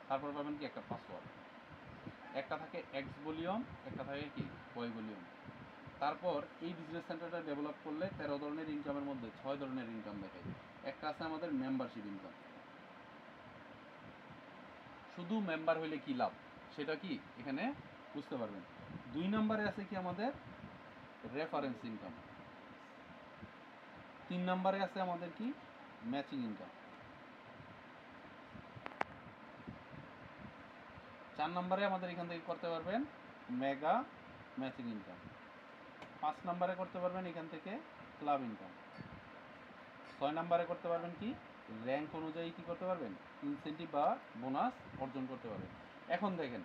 তারপর পাবেন কি একটা পাসওয়ার্ড, একটা থাকে এক্স ভলিউম, একটা থাকে কি ওয়াই ভলিউম। তারপর এই বিজনেস সেন্টারটা ডেভেলপ করলে 13 ধরনের ইনকামের মধ্যে 6 ধরনের ইনকাম দেখায়। একটা আছে আমাদের মেম্বারশিপ ইনকাম, শুধু মেম্বার হইলে কি লাভ সেটা কি এখানে বুঝতে পারবেন। 2 নম্বরে আছে কি আমাদের রেফারেন্স ইনকাম, 3 নম্বরে আছে আমাদের কি ম্যাচিং ইনকাম, 4 নম্বরে আমাদের এখান থেকে করতে পারবেন মেগা ম্যাচিং ইনকাম, 5 নম্বরে করতে পারবেন এখান থেকে ক্লাব ইনকাম, 6 নম্বরে করতে পারবেন কি র্যাঙ্ক অনুযায়ী কি করতে পারবেন ইনসেন্টিভ বা বোনাস অর্জন করতে পারবেন। এখন দেখেন,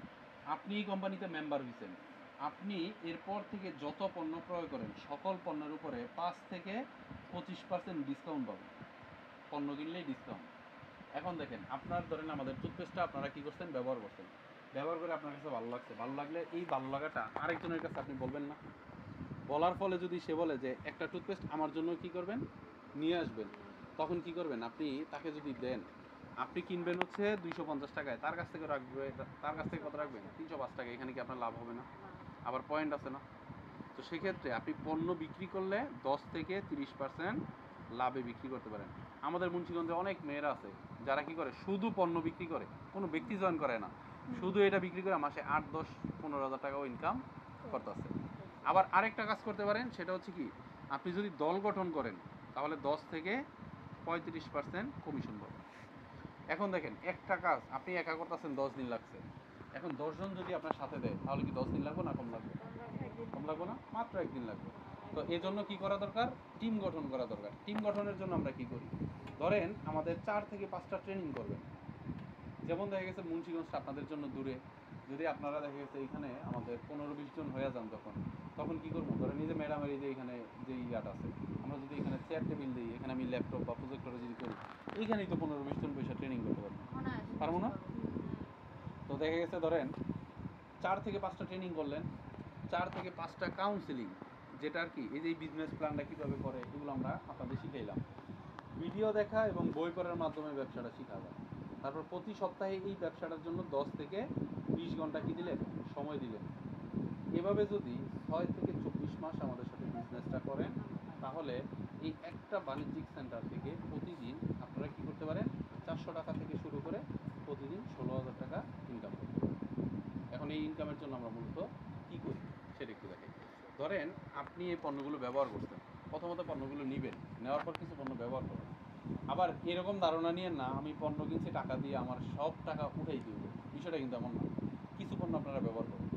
আপনি এই কোম্পানিতে মেম্বার হয়েছেন, আপনি এরপর থেকে যত পণ্য ক্রয় করেন সকল পণ্যের উপরে 5 থেকে 25% ডিসকাউন্ট পাবেন, পণ্য কিনলেই ডিসকাউন্ট। এখন দেখেন, আপনার ধরেন আমাদের টুথপেস্টটা আপনারা কী করছেন, ব্যবহার করছেন, ব্যবহার করে আপনার কাছে ভালো লাগছে, ভালো লাগলে এই ভালো লাগাটা আরেকজনের কাছে আপনি বলবেন না? বলার ফলে যদি সে বলে যে একটা টুথপেস্ট আমার জন্য কি করবেন, নিয়ে আসবেন, তখন কি করবেন, আপনি তাকে যদি দেন, আপনি কিনবেন হচ্ছে 250 টাকায়, তার কাছ থেকে রাখবে, তার কাছ থেকে কত রাখবেন 305 টাকা, এখানে কি আপনার লাভ হবে না? আবার পয়েন্ট আছে না? তো সেক্ষেত্রে আপনি পণ্য বিক্রি করলে 10 থেকে 30% লাভে বিক্রি করতে পারেন। আমাদের মুন্সিগঞ্জে অনেক মেয়েরা আছে যারা কি করে, শুধু পণ্য বিক্রি করে, কোনো ব্যক্তি জয়েন করে না, শুধু এটা বিক্রি করে মাসে 8-10-15 হাজার টাকাও ইনকাম করতেছে। আবার আরেকটা কাজ করতে পারেন, সেটা হচ্ছে কি, আপনি যদি দল গঠন করেন তাহলে 10 থেকে 35% কমিশন পাবেন। এখন দেখেন, একটা কাজ আপনি একা করতেছেন, 10 দিন লাগছে, এখন 10 জন যদি আপনার সাথে দেয় তাহলে কি 10 দিন লাগবে না কম লাগবে? কম লাগবে না, মাত্র 1 দিন লাগবে। তো এই জন্য কী করা দরকার, টিম গঠন করা দরকার। টিম গঠনের জন্য আমরা কী করি, ধরেন আমাদের 4 থেকে 5টা ট্রেনিং করবেন। যেমন দেখা গেছে মুন্সিগঞ্জটা আপনাদের জন্য দূরে, যদি আপনারা দেখা গেছে এখানে আমাদের 15-20 জন হয়ে যান, তখন কী করবো, ধরেন এই যে ম্যাডামের এই যে এখানে যে ইয়াটা আছে, আমরা যদি এখানে চেয়ার টেবিল দিই, এখানে আমি ল্যাপটপ বা প্রজেক্টরে যদি করি, এইখানেই তো 15-20 জন পয়সা ট্রেনিং করতে পারবো, পারবো না? তো দেখা গেছে ধরেন 4 থেকে 5টা ট্রেনিং করলেন, 4 থেকে 5টা কাউন্সেলিং, যেটা আর কি এই যে বিজনেস প্ল্যানটা কীভাবে করে এগুলো আমরা আপনাদের শিখাইলাম। ভিডিও দেখা এবং বই পড়ার মাধ্যমে ব্যবসাটা শেখা যায়। তারপর প্রতি সপ্তাহে এই ব্যবসাটার জন্য 10 থেকে 20 ঘন্টা কি দিলেন, সময় দিলেন। এভাবে যদি 6 থেকে 24 মাস আমাদের সাথে বিজনেসটা করেন, তাহলে এই একটা বাণিজ্যিক সেন্টার থেকে প্রতিদিন আপনারা কী করতে পারেন, 400 টাকা থেকে শুরু করে প্রতিদিন 16,000 টাকা ইনকাম করতে পারেন। এখন এই ইনকামের জন্য আমরা মূলত কী করি সেটা একটু দেখাই। ধরেন আপনি এই পণ্যগুলো ব্যবহার করছেন, প্রথমত পণ্যগুলো নেবেন, নেওয়ার পর কিছু পণ্য ব্যবহার করবেন। আবার এরকম ধারণা নিয়ে না আমি পণ্য কিনছি টাকা দিয়ে আমার সব টাকা উঠাই দিব, বিষয়টা কিন্তু এমন না। কিছু পণ্য আপনারা ব্যবহার করবেন,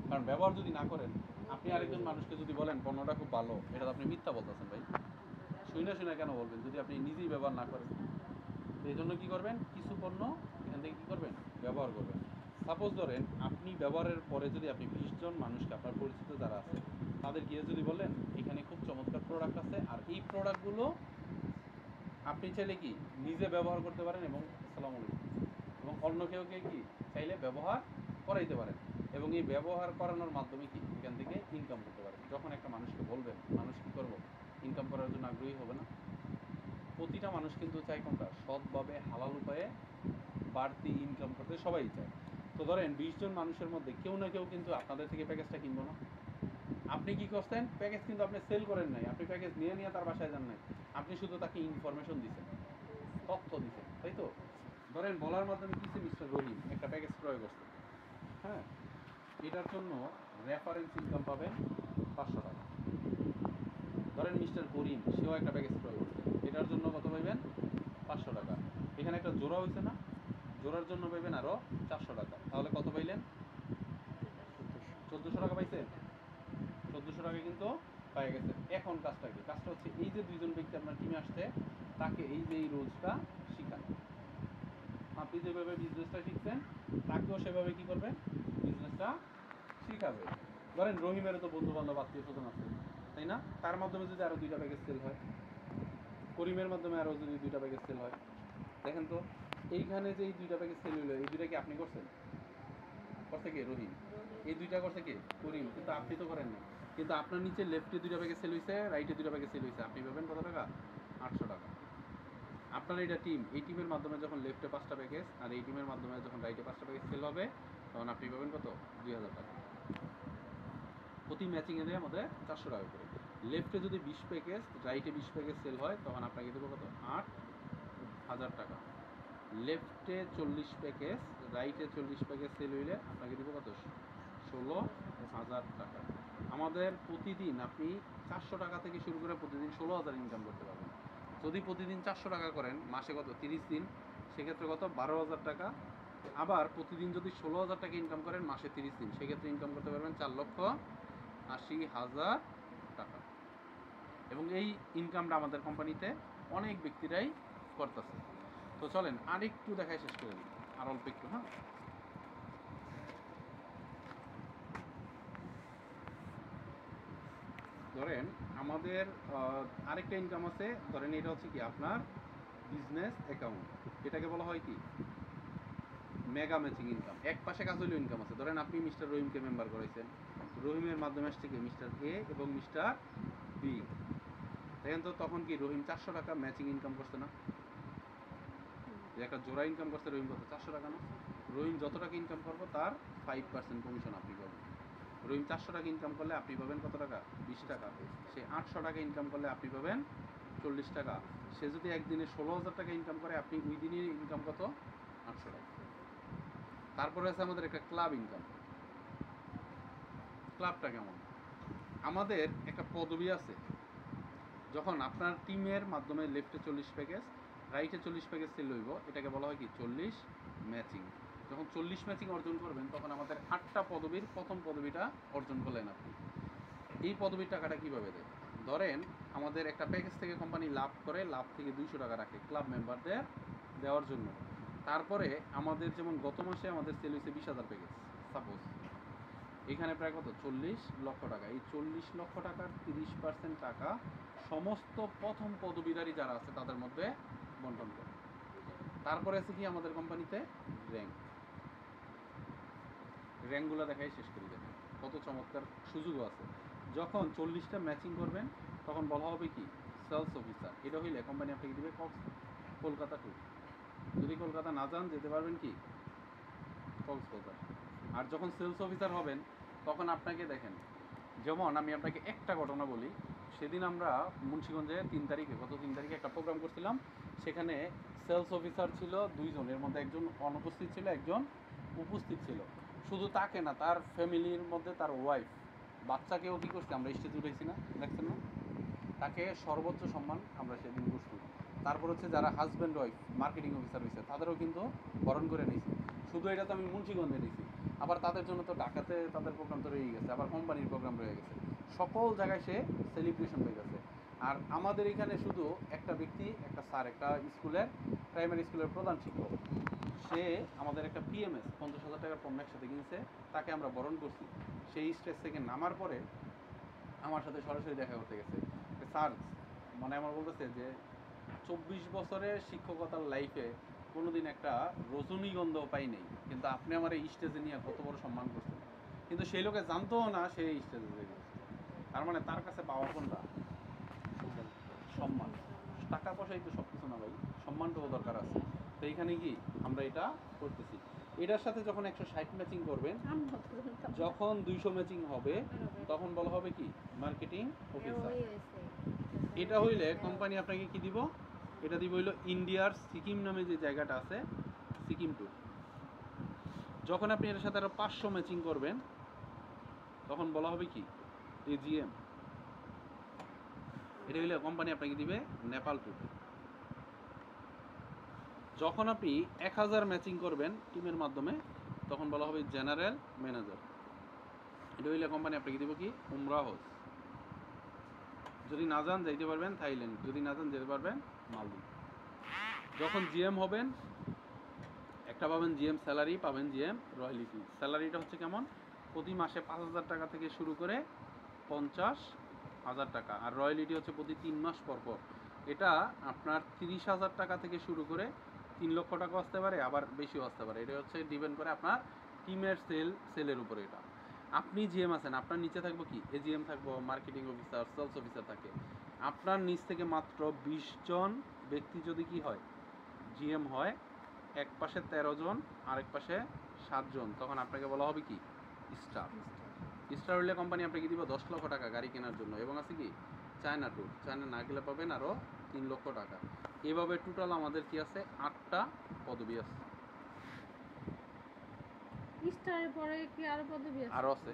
কারণ ব্যবহার যদি না করেন, আপনি আরেকজন মানুষকে যদি বলেন পণ্যটা খুব ভালো, এটা তো আপনি মিথ্যা বলতেছেন ভাই। শুনে কেন বলবেন যদি আপনি নিজেই ব্যবহার না করেন? তো এই জন্য কী করবেন, কিছু পণ্য এখান থেকে কী করবেন, ব্যবহার করবেন। সাপোজ ধরেন আপনি ব্যবহারের পরে যদি আপনি 20 জন মানুষকে, আপনার পরিচিত যারা আছে তাদের গিয়ে যদি বলেন এখানে খুব চমৎকার প্রোডাক্ট আছে, আর এই প্রোডাক্টগুলো আপনি চাইলে কি নিজে ব্যবহার করতে পারেন, এবং আসসালামু আলাইকুম, এবং অন্য কেউ কি চাইলে ব্যবহার করাইতে পারেন, এবং এই ব্যবহার করানোর মাধ্যমে কি এখান থেকে ইনকাম করতে পারেন। যখন একটা মানুষকে বলবেন, মানুষ কী করবো, ইনকাম করার জন্য আগ্রহী হবে না? প্রতিটা মানুষ কিন্তু চায় কোনটা, সৎভাবে হালাল উপায়ে বাড়তি ইনকাম করতে সবাই চায়। তো ধরেন 20 জন মানুষের মধ্যে কেউ না কেউ কিন্তু আপনাদের থেকে প্যাকেজটা কিনবো না? আপনি কি করছেন, প্যাকেজ কিন্তু আপনি সেল করেন নাই, আপনি প্যাকেজ নিয়ে তার বাসায় যান নাই, আপনি শুধু তাকে ইনফরমেশন দিচ্ছেন, তথ্য দিচ্ছেন, তাই তো? ধরেন বলার মাধ্যমে কিছু মিস্টার রহিম একটা প্যাকেজ ক্রয় করছে, হ্যাঁ, এটার জন্য রেফারেন্স ইনকাম পাবেন 500 টাকা। ধরেন মিস্টার করিম সেও একটা প্যাকেজ ক্রয় করছে, এটার জন্য কত পাইবেন, 500 টাকা। এখানে একটা জোড়া হয়েছে না, জোড়ার জন্য পাইবেন আরও 400 টাকা, তাহলে কত পাইলেন, 1400 টাকা পাইছেন। 1400 টাকা কিন্তু পাই গেছে। এখন কাজটা কি, কাজটা হচ্ছে এই যে 2জন ব্যক্তি আপনার টিমে আসছে, তাকে এই যে এই রোজটা শিখানো। আপনি যেভাবে বিজনেসটা শিখছেন তাকেও সেভাবে কি করবেন, বিজনেসটা শিখাবে। ধরেন রহিমেরও তো বন্ধু বান্ধব আত্মীয় স্বজন আছে, তাই না? তার মাধ্যমে যদি আরও 2টা প্যাকেজ সেল হয়, করিমের মাধ্যমে আরও যদি 2টা প্যাকেজ সেল হয়, দেখেন তো এইখানে যে এই 2টা প্যাকেজ সেল হইলো, এই 2টা কি আপনি করছেন, করছে কে, রহিম। এই 2টা করছে কে, করিম, কিন্তু আপনি তো করেন না। কিন্তু আপনার নিচে লেফটে 2টা প্যাকেজ সেল হয়েছে, রাইটে 2টা প্যাকেজ সেল হয়েছে, আপনি পাবেন কত টাকা, 800 টাকা। আপনার এটা টিম, এই টিমের মাধ্যমে যখন লেফটে 5টা প্যাকেজ আর এই টিমের মাধ্যমে যখন রাইটে 5টা প্যাকেজ সেল হবে, তখন আপনি পাবেন কত? 2000 টাকা। প্রতি ম্যাচিংয়ে দেয় আমাদের 400 টাকা করে। লেফটে যদি 20 প্যাকেজ, রাইটে 20 প্যাকেজ সেল হয়, তখন আপনাকে দেবো কত? 8000 টাকা। লেফটে 40 প্যাকেজ, রাইটে 40 প্যাকেজ সেল হইলে আপনাকে দেবো কত? 16,000 টাকা। আমাদের প্রতিদিন আপনি 400 টাকা থেকে শুরু করে প্রতিদিন 16,000 ইনকাম করতে পারবেন। যদি প্রতিদিন 400 টাকা করেন, মাসে কত? 30 দিন, সেক্ষেত্রে কত? 12,000 টাকা। আবার প্রতিদিন যদি 16,000 টাকা ইনকাম করেন মাসে 30 দিন, সেক্ষেত্রে ইনকাম করতে পারবেন 4,80,000 টাকা। এবং এই ইনকামটা আমাদের কোম্পানিতে অনেক ব্যক্তিরাই করতেছে। তো চলেন আরেকটু দেখায় শেষ করে দিই, আর অল্প একটু। হ্যাঁ, ধরেন আমাদের আরেকটা ইনকাম আছে। ধরেন এটা হচ্ছে কি আপনার বিজনেস অ্যাকাউন্ট, এটাকে বলা হয় কি মেগা ম্যাচিং ইনকাম। এক পাশে কাজ হইলেও ইনকাম আছে। ধরেন আপনি মিস্টার রহিমকে মেম্বার করাইছেন, রহিমের মাধ্যমে আসছে কি মিস্টার এ এবং মিস্টার বি। দেখেন তো তখন কি রহিম 400 টাকা ম্যাচিং ইনকাম করছে না? যে একটা জোড়া ইনকাম করছে রহিম কত? 400 টাকা না? রহিম যত টাকা ইনকাম করবো তার 5% কমিশন আপনি পাবেন। রহিম 400 টাকা ইনকাম করলে আপনি পাবেন কত টাকা? 20 টাকা। সে 800 টাকা ইনকাম করলে আপনি পাবেন 40 টাকা। সে যদি একদিনে 16,000 টাকা ইনকাম করে, আপনি ওই দিনের ইনকাম কত? 800 টাকা। তারপরে আছে আমাদের একটা ক্লাব ইনকাম। ক্লাবটা কেমন? আমাদের একটা পদবি আছে। যখন আপনার টিমের মাধ্যমে লেফটে 40 প্যাকেজ, রাইটে 40 প্যাকেজ সেল হইব, এটাকে বলা হয় কি 40 ম্যাচিং। যখন 40 ম্যাচিং অর্জন করবেন, তখন আমাদের 8টা পদবীর প্রথম পদবিটা অর্জন করলেন আপনি। এই পদবীর টাকাটা কীভাবে দেয়? ধরেন আমাদের একটা প্যাকেজ থেকে কোম্পানি লাভ করে, লাভ থেকে 200 টাকা রাখে ক্লাব মেম্বারদের দেওয়ার জন্য। তারপরে আমাদের যেমন গত মাসে আমাদের সেল হয়েছে 20,000 প্যাকেজ সাপোজ, এখানে প্রায় কত? 40 লক্ষ টাকা। এই 40 লক্ষ টাকার 30% টাকা সমস্ত প্রথম পদবীধারী যারা আছে তাদের মধ্যে বন্টন করে। তারপরে আছে কি আমাদের কোম্পানিতে র্যাঙ্ক। র্যাঙ্কগুলো দেখাই শেষ করে দেবেন, কত চমৎকার সুযোগও আছে। যখন 40টা ম্যাচিং করবেন, তখন বলা হবে কি সেলস অফিসার। এটা হইলে কোম্পানি আপনাকে দিবে কলকাতা টু। যদি কলকাতা না যান, যেতে পারবেন কি কক্সবাজার। আর যখন সেলস অফিসার হবেন, তখন আপনাকে দেখেন, যেমন আমি আপনাকে একটা ঘটনা বলি। সেদিন আমরা মুন্সিগঞ্জে 3 তারিখে, গত 3 তারিখে একটা প্রোগ্রাম করছিলাম। সেখানে সেলস অফিসার ছিল 2 জন, এর মধ্যে একজন অনুপস্থিত ছিল, একজন উপস্থিত ছিল। শুধু তাকে না, তার ফ্যামিলির মধ্যে তার ওয়াইফ, বাচ্চাকেও কী করছি আমরা স্টেজে উঠেছি না, দেখছেন না? তাকে সর্বোচ্চ সম্মান আমরা সেদিন করছি। তারপর হচ্ছে যারা হাজব্যান্ড ওয়াইফ মার্কেটিং অফিসার হয়েছে, তাদেরও কিন্তু বরণ করে নিয়েছি। শুধু এটা তো আমি মুন্সিগঞ্জে নিয়েছি, আবার তাদের জন্য তো ঢাকাতে তাদের প্রোগ্রাম তো রয়ে গেছে, আবার কোম্পানির প্রোগ্রাম রয়ে গেছে। সকল জায়গায় সে সেলিব্রেশন হয়ে গেছে। আর আমাদের এখানে শুধু একটা ব্যক্তি, একটা স্যার, একটা স্কুলের প্রাইমারি স্কুলের প্রধান শিক্ষক, সে আমাদের একটা পিএমএস 50,000 টাকার পণ্য একসাথে কিনছে, তাকে আমরা বরণ করছি। সেই স্টেজ থেকে নামার পরে আমার সাথে সরাসরি দেখা করতে গেছে। স্যার মানে আমার বলতেছে যে 24 বছরের শিক্ষকতার লাইফে কোনোদিন একটা রজনীগন্ধাও পাই নাই, কিন্তু আপনি আমার এই স্টেজে নিয়ে কত বড় সম্মান করছেন। কিন্তু সেই লোকে জানতোও না সে এই স্টেজে গেছে। তার মানে তার কাছে পাওয়া কোনটা? সম্মান। টাকা পয়সাই তো সব কিছু না ভাই, সম্মানটাও দরকার আছে। তো এইখানে কি আমরা এটা করতেছি। এটার সাথে যখন 160 ম্যাচিং করবেন, যখন 200 ম্যাচিং হবে, তখন বলা হবে কি মার্কেটিং অফিসার। এটা হইলে কোম্পানি আপনাকে কি দিব? এটা দিব হইলো ইন্ডিয়ার সিকিম নামে যে জায়গাটা আছে, সিকিম টু। যখন আপনি এর সাথে আরো 500 ম্যাচিং করবেন, তখন বলা হবে কি এজিএম। এটা হইলে কোম্পানি আপনাকে দিবে নেপাল টু। যখন আপনি 1000 ম্যাচিং করবেন টিমের মাধ্যমে, তখন বলা হবে জেনারেল ম্যানেজার। এটা হইলে কোম্পানি আপনাকে দিব কি উমরাহ। যদি না যান যাইতে পারবেন থাইল্যান্ড, যদি না যান যেতে পারবেন মালদ্বীপ। যখন জিএম হবেন, একটা পাবেন জিএম স্যালারি, পাবেন জিএম রয়্যালিটি। স্যালারিটা হচ্ছে কেমন? প্রতি মাসে 5,000 টাকা থেকে শুরু করে 50,000 টাকা। আর রয়্যালিটি হচ্ছে প্রতি 3 মাস পর পর। এটা আপনার 30,000 টাকা থেকে শুরু করে 3 লক্ষ টাকা আসতে পারে, আবার বেশিও আসতে পারে। এটা হচ্ছে ডিপেন্ড করে আপনার টিমের সেলের উপরে। এটা আপনি জিএম আছেন, আপনার নিচে থাকবো কি এজিএম থাকবো, মার্কেটিং অফিসার, সেলস অফিসার থাকে। আপনার নিচ থেকে মাত্র 20 জন ব্যক্তি যদি কি হয়, জিএম হয়, এক পাশে 13 জন আরেক পাশে 7 জন, তখন আপনাকে বলা হবে কি স্টার। স্টার হলে কোম্পানি আপনাকে দিব 10 লক্ষ টাকা গাড়ি কেনার জন্য, এবং আছে কি চায়না ট্যুর, চায়না না গেলে পাবেন আরও 3 লক্ষ টাকা। এভাবে টোটাল আমাদের কি আছে 8টা পদবি আছে। স্টারের পরে কি আরো পদবি আছে? আরও আছে,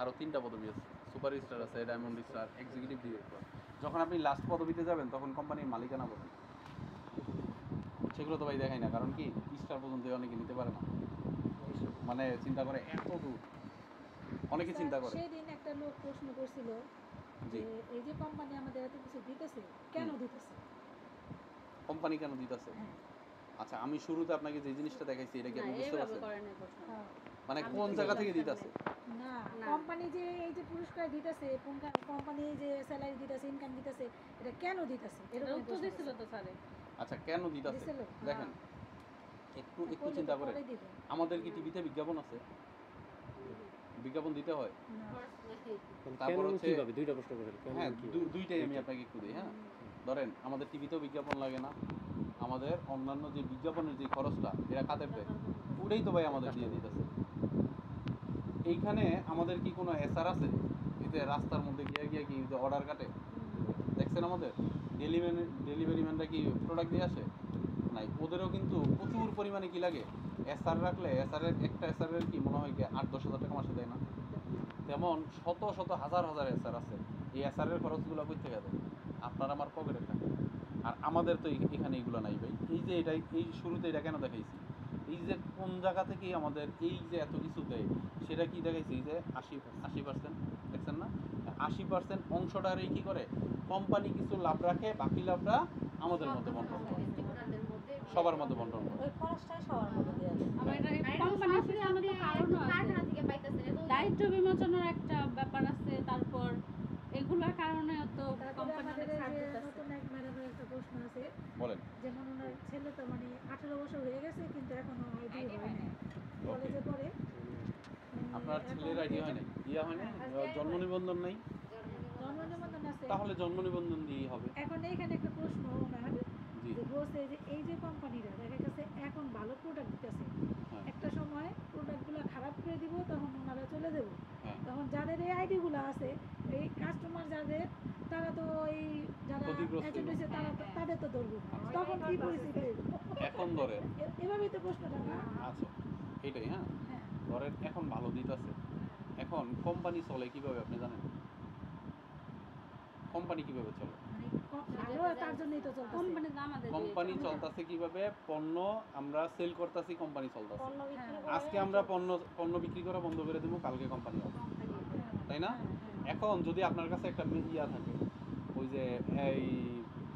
আরও 3টা পদবি আছে। সুপার স্টার আছে, ডায়মন্ড স্টার, এক্সিকিউটিভ ডিরেক্টর। যখন আপনি লাস্ট পদবিতে যাবেন তখন কোম্পানির মালিকানা পাবেন। সেগুলো তো ভাই দেখাই না, কারণ কি স্টার পর্যন্ত অনেকে নিতে পারে না, মানে চিন্তা করে এত দূর, অনেকে চিন্তা করে। সেদিন একটা লোক প্রশ্ন করছিল যে এই যে কোম্পানি আমাদের এত কিছু দিতেছে, কেন দিতেছে? কোম্পানি কেন দিতেছে? আচ্ছা, আমি শুরুতে আপনাকে যে জিনিসটা দেখাইছি এটা কি আপনি বুঝতে পারছেন? মানে কোন জায়গা থেকে দিতেছে? না, কোম্পানি যে এই যে পুরস্কার দিতেছে, কোম্পানি যে স্যালারি দিতেছে, ইনকাম দিতেছে, এটা কেন দিতেছে? এরকম উত্তর দিছিল তো স্যারে। আচ্ছা, কেন দিতেছে দেখেন, একটু চিন্তা করে। আমাদের কি টিভিতে বিজ্ঞাপন আছে? বিজ্ঞাপন দিতে হয়। তারপর হচ্ছে দুইটা প্রশ্ন করেন, হ্যাঁ, দুইটাই আমি আপনাকে একটু দিই। হ্যাঁ, ধরেন আমাদের টিভিতেও বিজ্ঞাপন লাগে না, আমাদের অন্যান্য যে বিজ্ঞাপনের যে খরচটা এটা কাদের দেয়? ওটাই তো ভাই আমাদের দিয়ে দিতেছে। এইখানে আমাদের কি কোনো এসআর আছে? এই যে রাস্তার মধ্যে গিয়ে কি যে অর্ডার কাটে, দেখছেন আমাদের ডেলিভারি ম্যানরা কি প্রোডাক্ট দিয়ে আসে? নাই, ওদেরও কিন্তু প্রচুর পরিমাণে কি লাগে, এসআর রাখলে এসআরের একটা এসআরের কি মনে হয় কি 8-10 হাজার টাকা মাসে দেয় না? তেমন শত শত হাজার হাজার এসআর আছে, এই এসআরের খরচগুলো কই থেকে দেয়? আপনার আমার পকেটের টাকা। আর আমাদের তো এখানে এইগুলো নাই ভাই। এই যে এটাই, এই শুরুতে এটা কেন দেখাইছি, এই যে কোন জায়গা থেকে আমাদের এই যে এত কিছু দেয় সেটা কি দেখাইছি, এই যে 80% দেখছেন না, 80% অংশটারই কি করে কোম্পানি কিছু লাভ রাখে, বাকি লাভটা আমাদের মধ্যে বন্টন করে, সবার মধ্যে বন্টন করে। ওই খরচটাই সবার মধ্যে দেওয়া যায়। আবার এটা কোম্পানির পিছনে তো কারণও আছে, দায়িত্ব বিমোচনের একটা ব্যাপার আছে, তারপর এগুলোর কারণে তো তারপরে আমাদের কোম্পানিদের ছাড় যে দিতেছে। নতুন এক ম্যাডামের একটা প্রশ্ন আছে, বলেন। যেমন ওনার ছেলে তো মানে 18 বছর হয়ে গেছে কিন্তু এখনো আইডি হয় নাই, কলেজে পড়ে। আপনার ছেলের আইডি হয় নাই, ইয়া হয় নাই, জন্ম নিবন্ধন নাই? জন্ম নিবন্ধন আছে, তাহলে জন্ম নিবন্ধন দিয়েই হবে। এখন এইখানে একটা প্রশ্ন ওনার জি, যে বলছে যে এই যে কোম্পানিরা দেখা গেছে এখন ভালো প্রোডাক্ট দিতেছে, হ্যাঁ একটা সময় প্রোডাক্টগুলো খারাপ করে দিব, তখন ওনারা চলে দেবো, হ্যাঁ, তখন যাদের এই আইডিগুলো আছে, এই কাস্টমার যাদের, তারা তো এই যারা ক্ষতিগ্রস্ত এজেন্ট হয়েছে তারা তো তাদের তো ধরবো, আচ্ছা। তখন কি পরিস্থিতি? এখন ধরেন, এভাবেই তো প্রশ্নটা না? আচ্ছা এইটাই, হ্যাঁ হ্যাঁ, ধরেন এখন ভালো দিতেছে, এখন কোম্পানি চলে কিভাবে আপনি জানেন? কোম্পানি কিভাবে চলে? মানে ভালো তার জন্যই তো চলতেছে। কোম্পানি তো আমাদের কোম্পানি চলতেছে কিভাবে? পণ্য আমরা সেল করতেছি, কোম্পানি চলতেছে। পণ্য বিক্রি করে আজকে আমরা পণ্য বিক্রি করা বন্ধ করে দেবো, কালকে কোম্পানি হবে, তাই না? এখন যদি আপনার কাছে একটা ইয়া থাকে, ওই যে এই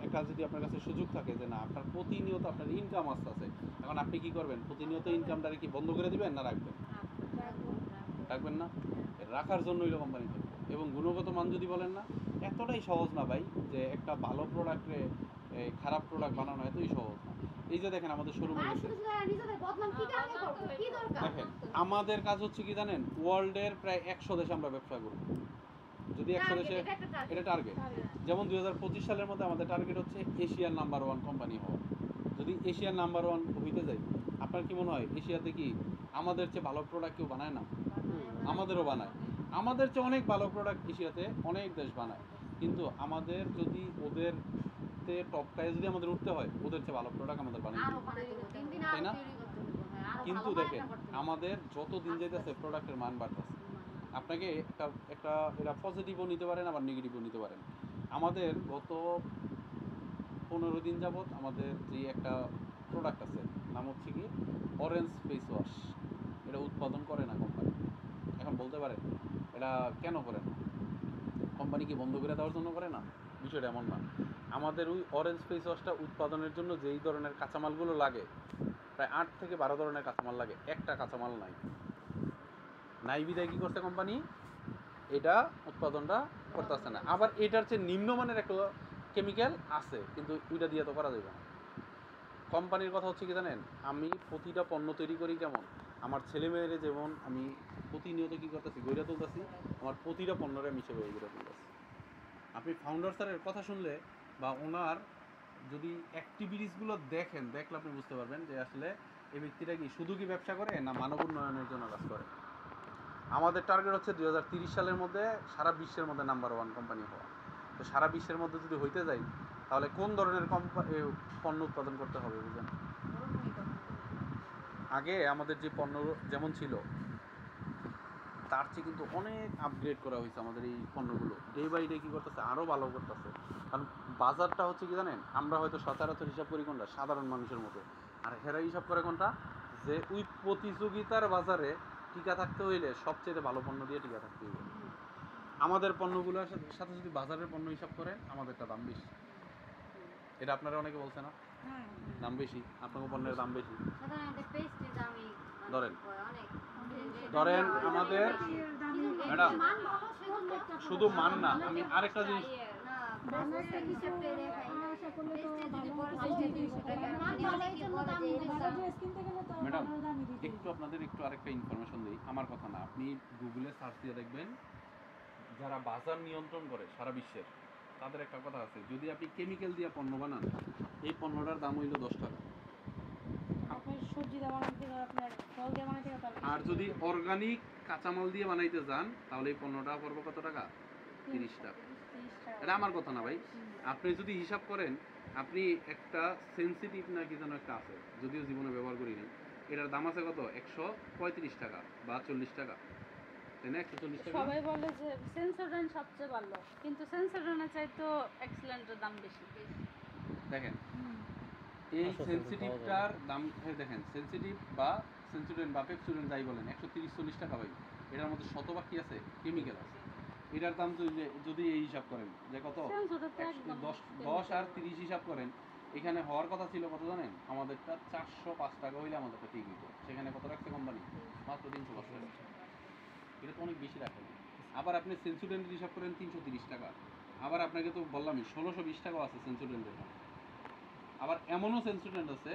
একটা যদি আপনার কাছে সুযোগ থাকে যে না আপনার প্রতিনিয়ত আপনার ইনকাম আসতেছে, এখন আপনি কি করবেন? প্রতিনিয়ত ইনকামটাকে কি বন্ধ করে দিবেন না রাখবেন? রাখবেন না, রাখার জন্যই কোম্পানি থাকবে। এবং গুণগত মান যদি বলেন না, এতটাই সহজ না ভাই যে একটা ভালো প্রোডাক্টে খারাপ প্রোডাক্ট বানানো এতই সহজ না। এই যে দেখেন আমাদের শোরুমে গেছে, দেখেন আমাদের কাজ হচ্ছে কি জানেন, ওয়ার্ল্ডের প্রায় 100 দেশে আমরা ব্যবসা করব। যদি 100 দেশে, এটা টার্গেট। যেমন 2025 সালের মধ্যে আমাদের টার্গেট হচ্ছে এশিয়ার নাম্বার 1 কোম্পানি হওয়া। যদি এশিয়ার নাম্বার 1 হইতে যাই, আপনার কি মনে হয় এশিয়াতে কি আমাদের চেয়ে ভালো প্রোডাক্ট কেউ বানায় না? আমাদেরও বানায়, আমাদের চেয়ে অনেক ভালো প্রোডাক্ট এশিয়াতে অনেক দেশ বানায়, কিন্তু আমাদের যদি ওদের টপকায় যদি আমাদের উঠতে হয়, ওদের চেয়ে ভালো প্রোডাক্ট আমাদের বানাই, তাই না? কিন্তু দেখেন আমাদের যত দিন যেতেছে প্রোডাক্টের মান বাড়তেছে। আপনাকে একটা একটা এটা পজিটিভও নিতে পারেন, আবার নেগেটিভও নিতে পারেন। আমাদের গত 15 দিন যাবত আমাদের যে একটা প্রোডাক্ট আছে, নাম হচ্ছে কি অরেঞ্জ ফেস ওয়াশ, এটা উৎপাদন করে না কোম্পানি। এখন বলতে পারেন এটা কেন করে না? কোম্পানি কি বন্ধ করে দেওয়ার জন্য করে না? বিষয়টা এমন না। আমাদের ওই অরেঞ্জ ফেস ওয়াশটা উৎপাদনের জন্য যেই ধরনের কাঁচামালগুলো লাগে, প্রায় 8 থেকে 12 ধরনের কাঁচামাল লাগে, একটা কাঁচামাল নাই বিদায় কী করছে কোম্পানি? এটা উৎপাদনটা করতেছে না। আবার এটার চেয়ে নিম্নমানের একটা কেমিক্যাল আছে, কিন্তু ওইটা দিয়ে তো করা যাবে না। কোম্পানির কথা হচ্ছে কি জানেন, আমি প্রতিটা পণ্য তৈরি করি কেমন, আমার ছেলে মেয়েরে যেমন আমি প্রতিনিয়ত কী করতেছি, গইরা তুলতেছি, আমার প্রতিটা পণ্যরে আমি সেভাবে গইরা তুলতেছি। আপনি ফাউন্ডার স্যারের কথা শুনলে বা ওনার যদি অ্যাক্টিভিটিসগুলো দেখলে আপনি বুঝতে পারবেন যে আসলে এই ব্যক্তিটা কি শুধু কি ব্যবসা করে না মানব উন্নয়নের জন্য কাজ করে। আমাদের টার্গেট হচ্ছে 2030 সালের মধ্যে সারা বিশ্বের মধ্যে নাম্বার 1 কোম্পানি হওয়া। তো সারা বিশ্বের মধ্যে যদি হইতে যাই তাহলে কোন ধরনের পণ্য উৎপাদন করতে হবে বুঝলেন? আগে আমাদের যে পণ্য যেমন ছিল তার চেয়ে কিন্তু অনেক আপগ্রেড করা হয়েছে আমাদের এই পণ্যগুলো। ডে বাই ডে কী করতেছে, আরও ভালো করতেছে। কারণ বাজারটা হচ্ছে কি জানেন, আমরা হয়তো সচরাচর হিসাব করি কোনটা সাধারণ মানুষের মতো, আর হেরা হিসাব করে কোনটা যে ওই প্রতিযোগিতার বাজারে টিকা থাকতে হইলে সবচেয়ে ভালো পণ্য দিয়ে টিকা থাকতে হইবে। আমাদের পণ্যগুলোর সাথে যদি বাজারের পণ্য হিসাব করেন আমাদেরটা দাম বেশি। এটা আপনারা অনেকে বলছে না হ্যাঁ দাম বেশি, আপনার পণ্যের দাম বেশি। ধরেন ধরেন আমাদের ম্যাডাম শুধু মান না, আমি আরেকটা জিনিস ম্যাডাম একটু আপনাদের একটু আরেকটা ইনফরমেশন দিই, আমার কথা না, আপনি গুগলে সার্চ দিয়ে দেখবেন যারা বাজার নিয়ন্ত্রণ করে সারা বিশ্বের তাদের একটা কথা আছে, যদি আপনি কেমিক্যাল দিয়ে পণ্য বানান এই পণ্যটার দাম হইল 10 টাকা, সবজি দিয়ে বানাতে আপনার ফল দিয়ে বানাতে আর যদি অর্গানিক কাঁচামাল দিয়ে বানাইতে যান তাহলে এই পণ্যটা পড়বে কত টাকা? 30 টাকা। এটা আমার কথা না ভাই, আপনি যদি হিসাব করেন, আপনি একটা সেন্সিটিভ না কি যেন একটা আছে, যদিও জীবনে ব্যবহার করিনি, এটার দাম আছে কত 135 টাকা বা 40 টাকা, তাই না? 140 টাকা। সবাই বলে যে সেন্সোডাইন সবচেয়ে ভালো, কিন্তু সেন্সোডাইনের চাইতো এক্সেলেন্টের দাম বেশি। দেখেন এই সেন্সিটিভটার দাম দেখেন, সেন্সিটিভ বা সেন্সোডাইন বা পেপসোডাইন যাই বলেন 130-40 টাকা ভাই, এটার মধ্যে শতভাগ কি আছে? কেমিক্যাল আছে। এটার দাম যদি এই হিসাব করেন যে কত, সেন্সোডাইন তো একদম 10 আর 30 হিসাব করেন, এখানে হওয়ার কথা ছিল কত জানেন? আমাদেরটা 405 টাকা হইলে আমাদেরটা ঠিক হইতো, সেখানে কত রাখছে কোম্পানি? মাত্র 305 টাকা। এটা তো অনেক বেশি রাখে। আবার আপনি সেন্সোডাইনের হিসাব করেন 330 টাকা, আবার আপনাকে তো বললামই 1620 টাকাও আছে সেন্সোডাইনের দাম। আবার এমনও সেন্সোডাইন আছে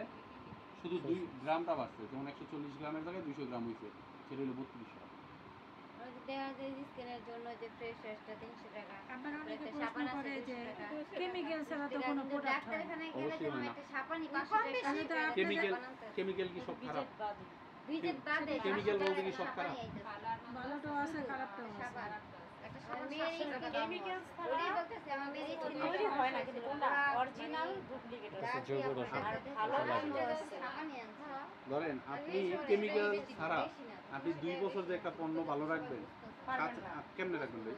শুধু 2 গ্রামটা বাড়ছে, যেমন 140 গ্রামের জায়গায় 200 গ্রাম হয়েছে, সেটা হলো 32 টাকা। আপনারা অনেকে প্রশ্ন করে যে কেমিক্যাল ছাড়া তো কোনো প্রোডাক্ট হয় না। অবশ্যই হয় না। কেমিক্যাল কি সব খারাপ? কেমিক্যাল বলতে কি সব খারাপ? ভালোটাও আছে খারাপটাও আছে। কেমিক্যাল ছাড়া তৈরি হয় না, কিন্তু কোনটা অরিজিনাল ডুপ্লিকেট আছে, আর ভালো ব্র্যান্ডের আছে। ধরেন আপনি কেমিক্যাল ছাড়া আপনি 2 বছর যে একটা পণ্য ভালো রাখবেন, কেমনে রাখবেন ভাই?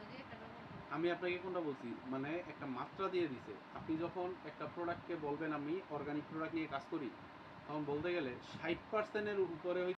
আমি আপনাকে কোনটা বলছি, মানে একটা মাত্রা দিয়ে দিছে। আপনি যখন একটা প্রোডাক্টকে বলবেন আমি অর্গানিক প্রোডাক্ট নিয়ে কাজ করি, তখন বলতে গেলে 60% এর উপরে